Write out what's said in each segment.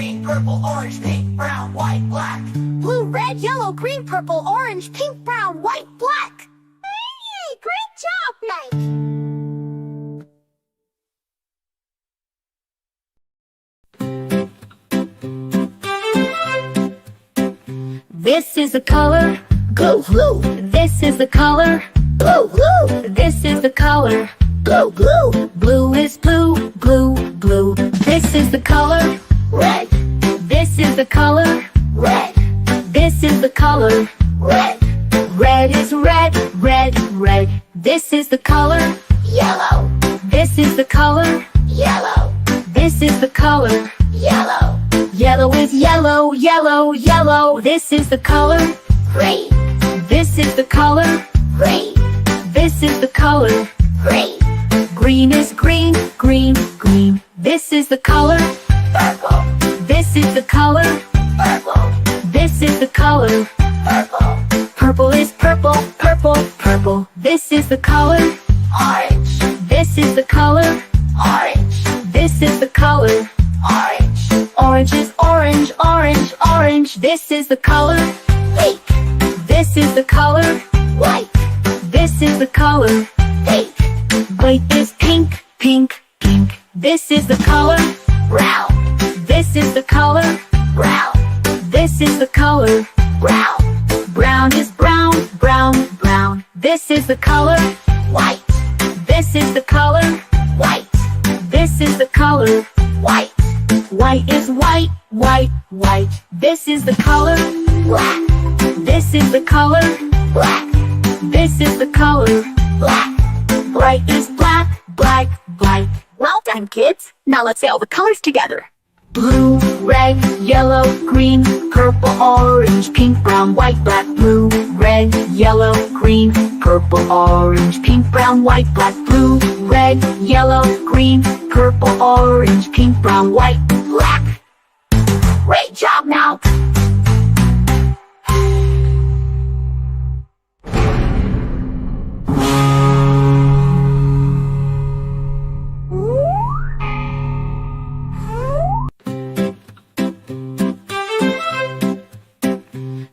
green, purple, orange, pink, brown, white, black. Blue, red, yellow, green, purple, orange, pink, brown, white, black. Hey, great job, Mike! This is the color, Blue, blue, this is the color, blue, blue, this is the color. blue, blue, Blue is blue, blue, blue. This is the color, red, this is the color, red, this is the color. red, Red is red, red, red. This is the color, yellow, this is the color, yellow, this is the color. yellow, Yellow is yellow, yellow, yellow. This is the color, green, this is the color, green, this is the color. green, Green is green, green, green. This is the color, purple, this is the color, purple, this is the color. purple, Purple is purple, purple, purple. This is the color, orange, this is the color, orange, this is the color. orange, Orange is orange, orange, orange. This is the color, pink, this is the color, white, this is the color. pink, White is pink, pink, pink. This is the color, brown, this is the color, brown, this is the color. brown, Brown is brown, brown, brown. This is the color, white, this is the color, white, this is the color. white, White is white, white, white. This is the color, black, this is the color, black, this is the color. black, Bright is black, black, black. Well done, kids. Now let's say all the colors together. Blue, red, yellow, green, purple, orange, pink, brown, white, black. Blue, red, yellow, green, purple, orange, pink, brown, white, black. Blue, red, yellow, green, purple, orange, pink, brown, white, black. great job now.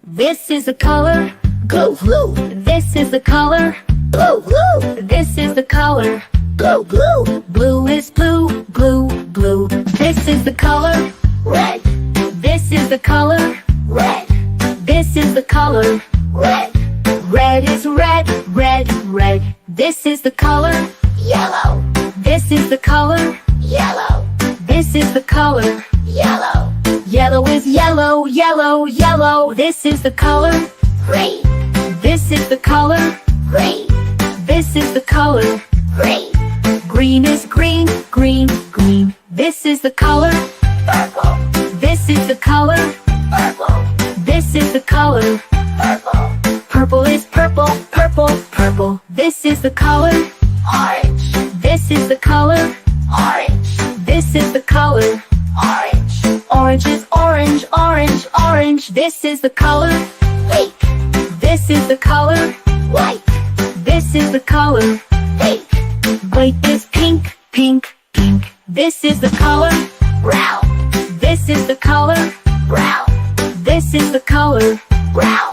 This is the color, Blue, blue, this is the color, blue, blue, this is the color. blue, blue, Blue is blue, blue, blue. This is the color, red, this is the color, red, this is the color. red, Red is red, red, red. This is the color, yellow, this is the color, yellow, this is the color. yellow, Yellow is yellow, yellow, yellow. This is the color, green, this is the color, green, this is the color. green, Green is green, green, green. This is the color, purple, this is the color, purple, this is the color. purple, Purple is purple, purple, purple. This is the color, orange, this is the color, orange, this is the color. orange, Orange is orange, orange, orange. This is the color, pink, this is the color, white, this is the color. pink, White is pink, pink, pink. This is the color, brown, this is the color, brown, this is the color. brown,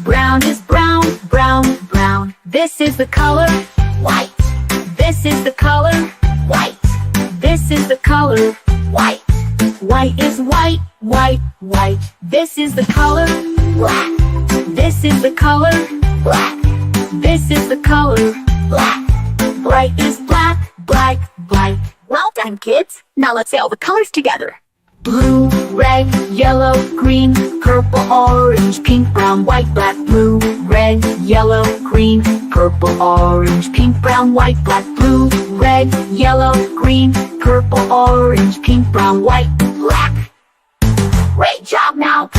Brown is brown, brown, brown. This is the color, white, this is the color, white, this is the color. white, White is white, white, white. This is the color, black, this is the color, black, this is the color. black, Bright is black, black, black. Well done, kids. Now let's say all the colors together. Blue, red, yellow, green, purple, orange, pink, brown, white, black. Blue, red, yellow, green, purple, orange, pink, brown, white, black. Blue, red, yellow, green, purple, orange, pink, brown, white, black. great job now.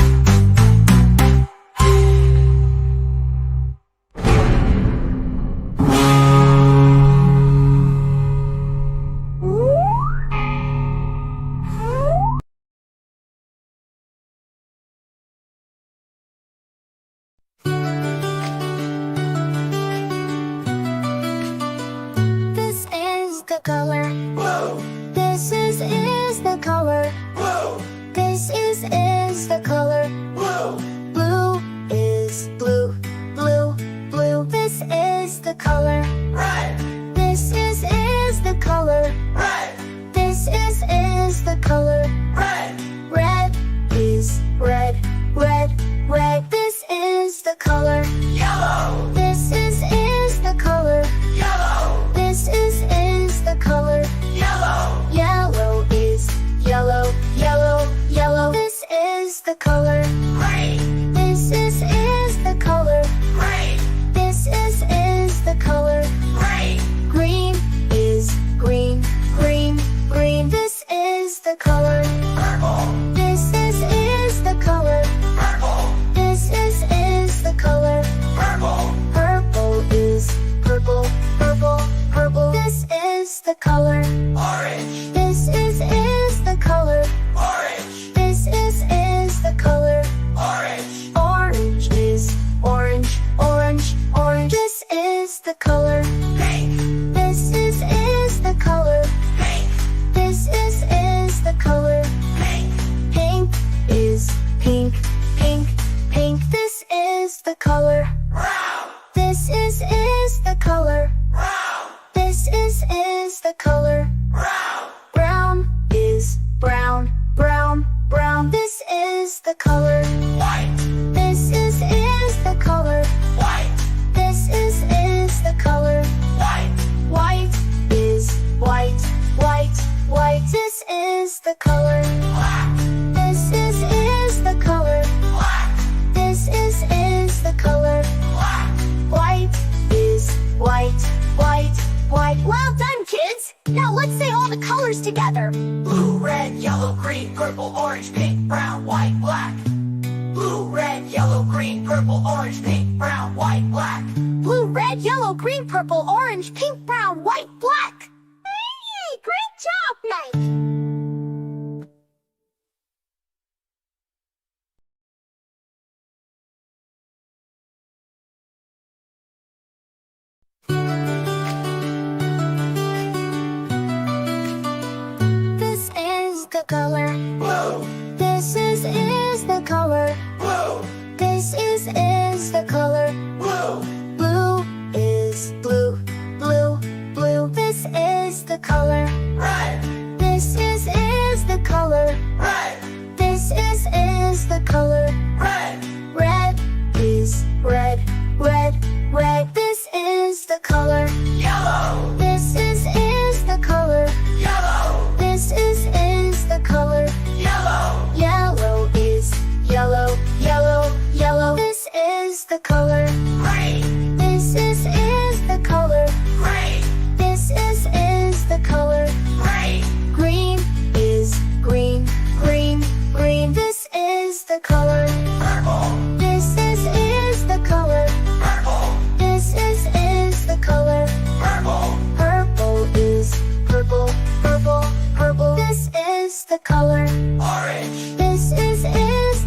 color. Blue, This is the color. blue, This is the color blue, blue. Is blue, blue, blue. This is the color red, this is the color red, this is the color red, red. Is red, red, red. This is the color yellow, this is the color yellow, this is the color yellow, yellow. Is yellow, yellow, yellow. This is the color green, this is the color green, this is the color green, green. Is green, green, green. This is the color purple, this is the color purple, this is the color purple, purple. Is purple, purple, purple. This is the color orange, this is the color orange, this is the color orange, orange. Is orange, orange, orange. This is the color pink, this is the color pink, this is the color pink, pink. Is pink, pink, pink. This is the color brown, this is the color brown, this is the color brown, brown. Is brown, brown, brown. This is the color white, this is the color white, this is the color white, white. Is white, white, white. This is the color black, this is the color black, this is the color black, white. Is white, white, white. Well done, kids! Now let's say all the colors together. blue, red, yellow, green, purple, orange, pink, brown, white, black. Blue, red, yellow, green, purple, orange, pink, brown, white, black. Blue, red, yellow, green, purple, orange, pink, brown, white, black. Hey, great job, Mike! This is the color. Blue, This is the color. blue, This is the color. blue, Blue is blue, blue, blue. This is the color. red, This is the color. red, This is the color. red, Red is red, red, red. This is the color. yellow, This is the color. yellow, This is the color. yellow, Yellow is yellow, yellow, yellow. This is the color. green, This is the color. green, This is the color. green, Green is green, green, green. This is the color. purple, This is the color. purple, This is the color. purple, Purple is purple, purple, purple. This is the color. orange, This is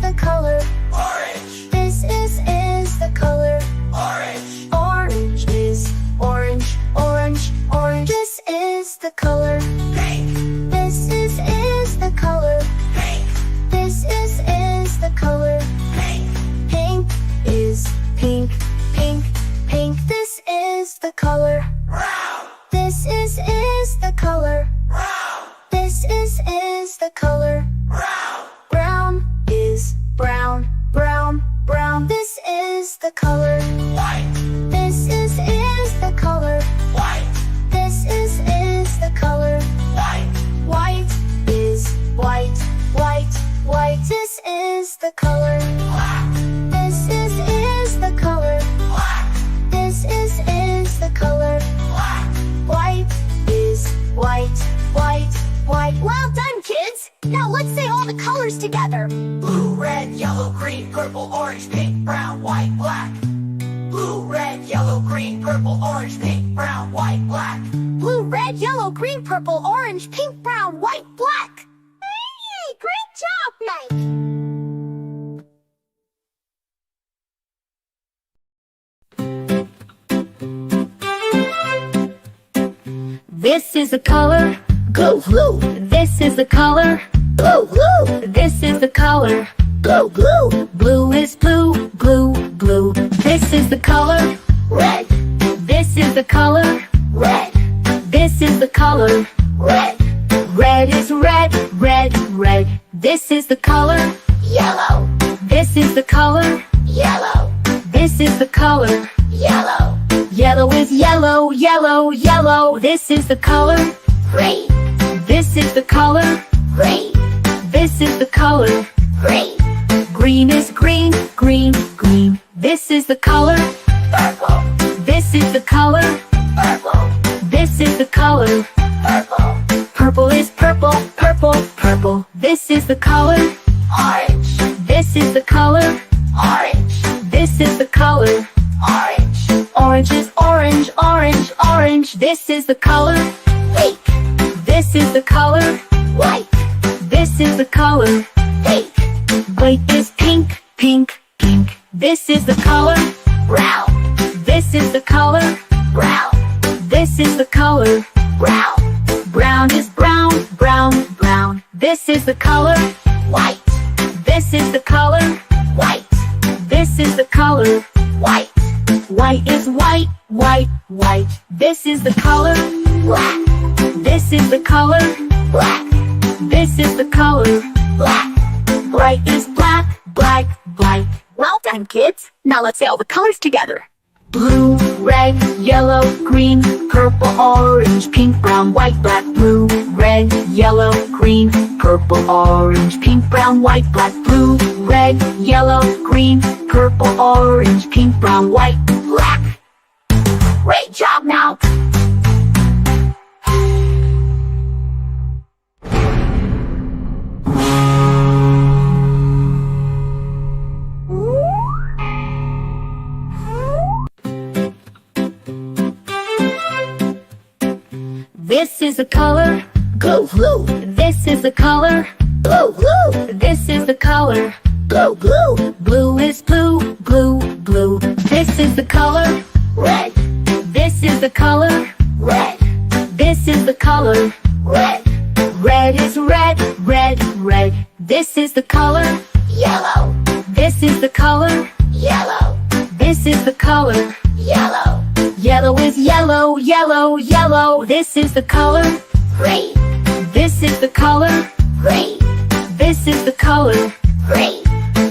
the color. orange, This is the color. orange, Orange is orange, orange, orange. This is the color. pink, This is the color. pink, This is the color. pink, Pink is pink, pink, pink. This is the color. brown, This is the color. brown, This is the color. brown, Brown is brown, brown, brown. This is the color. white, This is the color. white, This is the color. white, White is white, white, white. This is the color. black, This is the color. black, This is the color. black. White is white, white, white. Well done, kids! Now let's say all the colors together. Blue, red, yellow, green, purple, orange, pink, brown, white, black. Blue, red, yellow, green, purple, orange, pink, brown, white, black. Blue, red, yellow, green, purple, orange, pink, brown, white, black. Hey, great job, Mike! This is the color, Go blue. this is the color, Blue, blue. This is the color. Blue, blue. Blue is blue, blue, blue. This is the color. Red. This is the color. Red. This is the color. Red. Red is red, red, red. This is the color. Yellow. This is the color. Yellow. This is the color. Yellow. Yellow is yellow, yellow, yellow. This is the color. Green. This is the color. Green. This is the color. Green. Green is green, green, green. This is the color. Purple. This is the color. Purple. This is the color. Purple. Purple is purple, purple, purple. This is the color. Orange. This is the color. Orange. This is the color. Orange. Orange is orange, orange, orange. This is the color. Pink. This is the color. White. This is the color. Pink. White is pink, pink, pink. This is the color. Brown. This is the color. Brown. This is the color. Brown. Brown is brown, brown, brown. This is the color. White. This is the color. White. This is the color. White. White is white, white, white. This is the color. Black. This is the color. Black. This is the color. Black. Bright is black, black, black. Well done, kids. Now let's say all the colors together. Blue, red, yellow, green, purple, orange, pink, brown, white, black. Blue, red, yellow, green, purple, orange, pink, brown, white, black. Blue, red, yellow, green, purple, orange, pink, brown, white, black. Great job now. This is the color. Blue, blue. This is the color. Blue, blue. This is the color. Blue, blue. Blue is blue, blue, blue. This is the color. Red. This is the color. Red. This is the color. Red. Red is red, red, red. This is the color. Yellow. This is the color. Yellow. This is the color. Yellow. Yellow is yellow, yellow, yellow. This is the color. Green. This is the color. Green. This is the color. Green.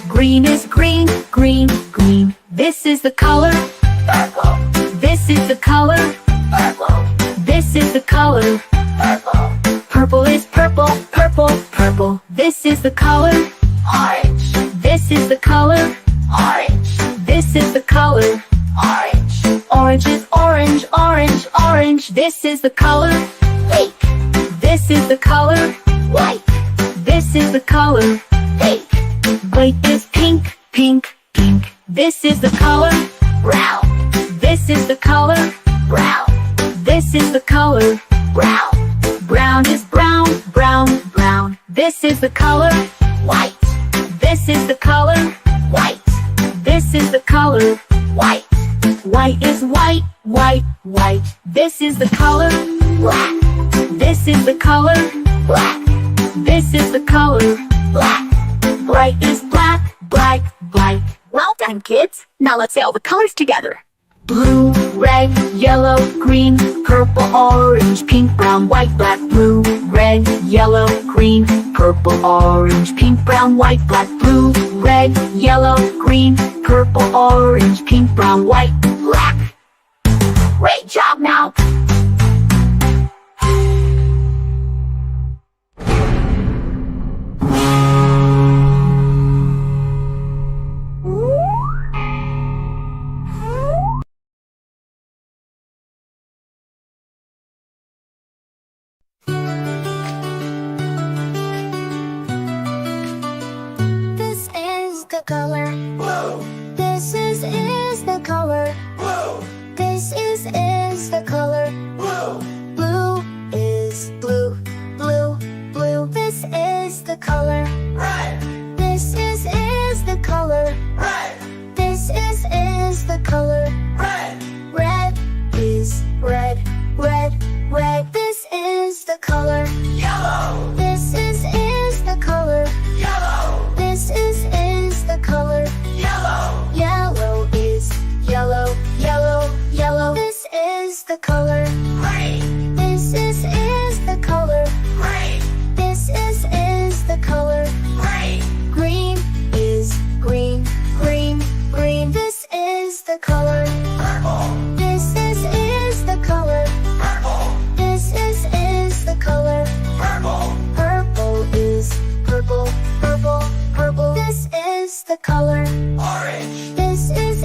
Green is green, green, green. This is the color. Purple. This is the color. Purple. This is the color. Purple. Purple is purple, purple, purple. This is the color. Orange. This is the color. Orange. This is the color. Orange. Orange is orange, orange, orange. This is the color. Pink. This is the color. White. This is the color. Pink. White is pink, pink, pink. This is the color. Brown. This is the color. Brown. This is the color. Brown. Brown is brown, brown, brown. This is the color. White. This is the color. White. This is the color. White. White is white, white, white. This is the color. Black. This is the color. Black. This is the color. Black. Bright is black, black, black. Well done, kids. Now let's say all the colors together. Blue, red, yellow, green, purple, orange, pink, brown, white, black. Blue, red, yellow, green, purple, orange, pink, brown, white, black. Blue, red, yellow, green, purple, orange, pink, brown, white, black. Great job now. The color blue, this is the color blue, this is the color blue, blue is blue blue blue this is the color red, this is the color red, this is the color red, red is red red red this is the color yellow, this is the the color. Orange. This is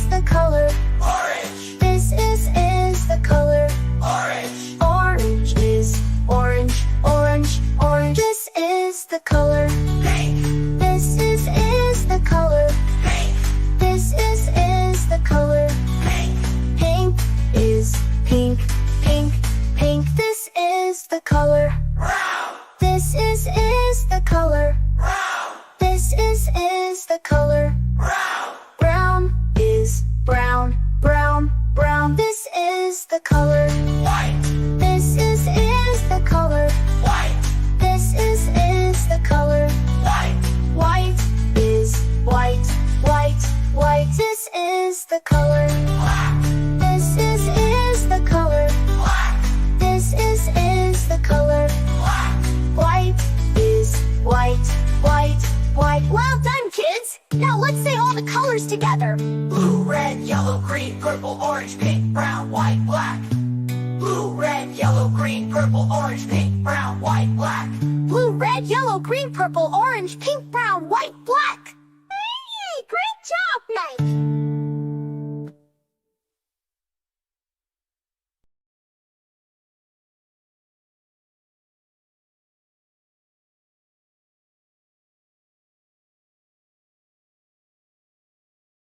the color. Orange. This is the color. Orange. Orange is orange, orange, orange. This is the color. Pink. This is the color. Pink. This is the color. Pink. Pink is pink, pink, pink. This is the color. Brown. This is the color. Brown. This is the color. Brown. Brown is brown, brown, brown. This is the color. White. This is the color. White. This is the color. White. White is white, white, white. This is the color. Black. This is the color. Black. This is the color. Black. White is white, white, white. Well done, kids! Now let's say all the colors together. Blue, red, yellow, green, purple, orange, pink, brown, white, black. Blue, red, yellow, green, purple, orange, pink, brown, white, black. Blue, red, yellow, green, purple, orange, pink, brown, white, black.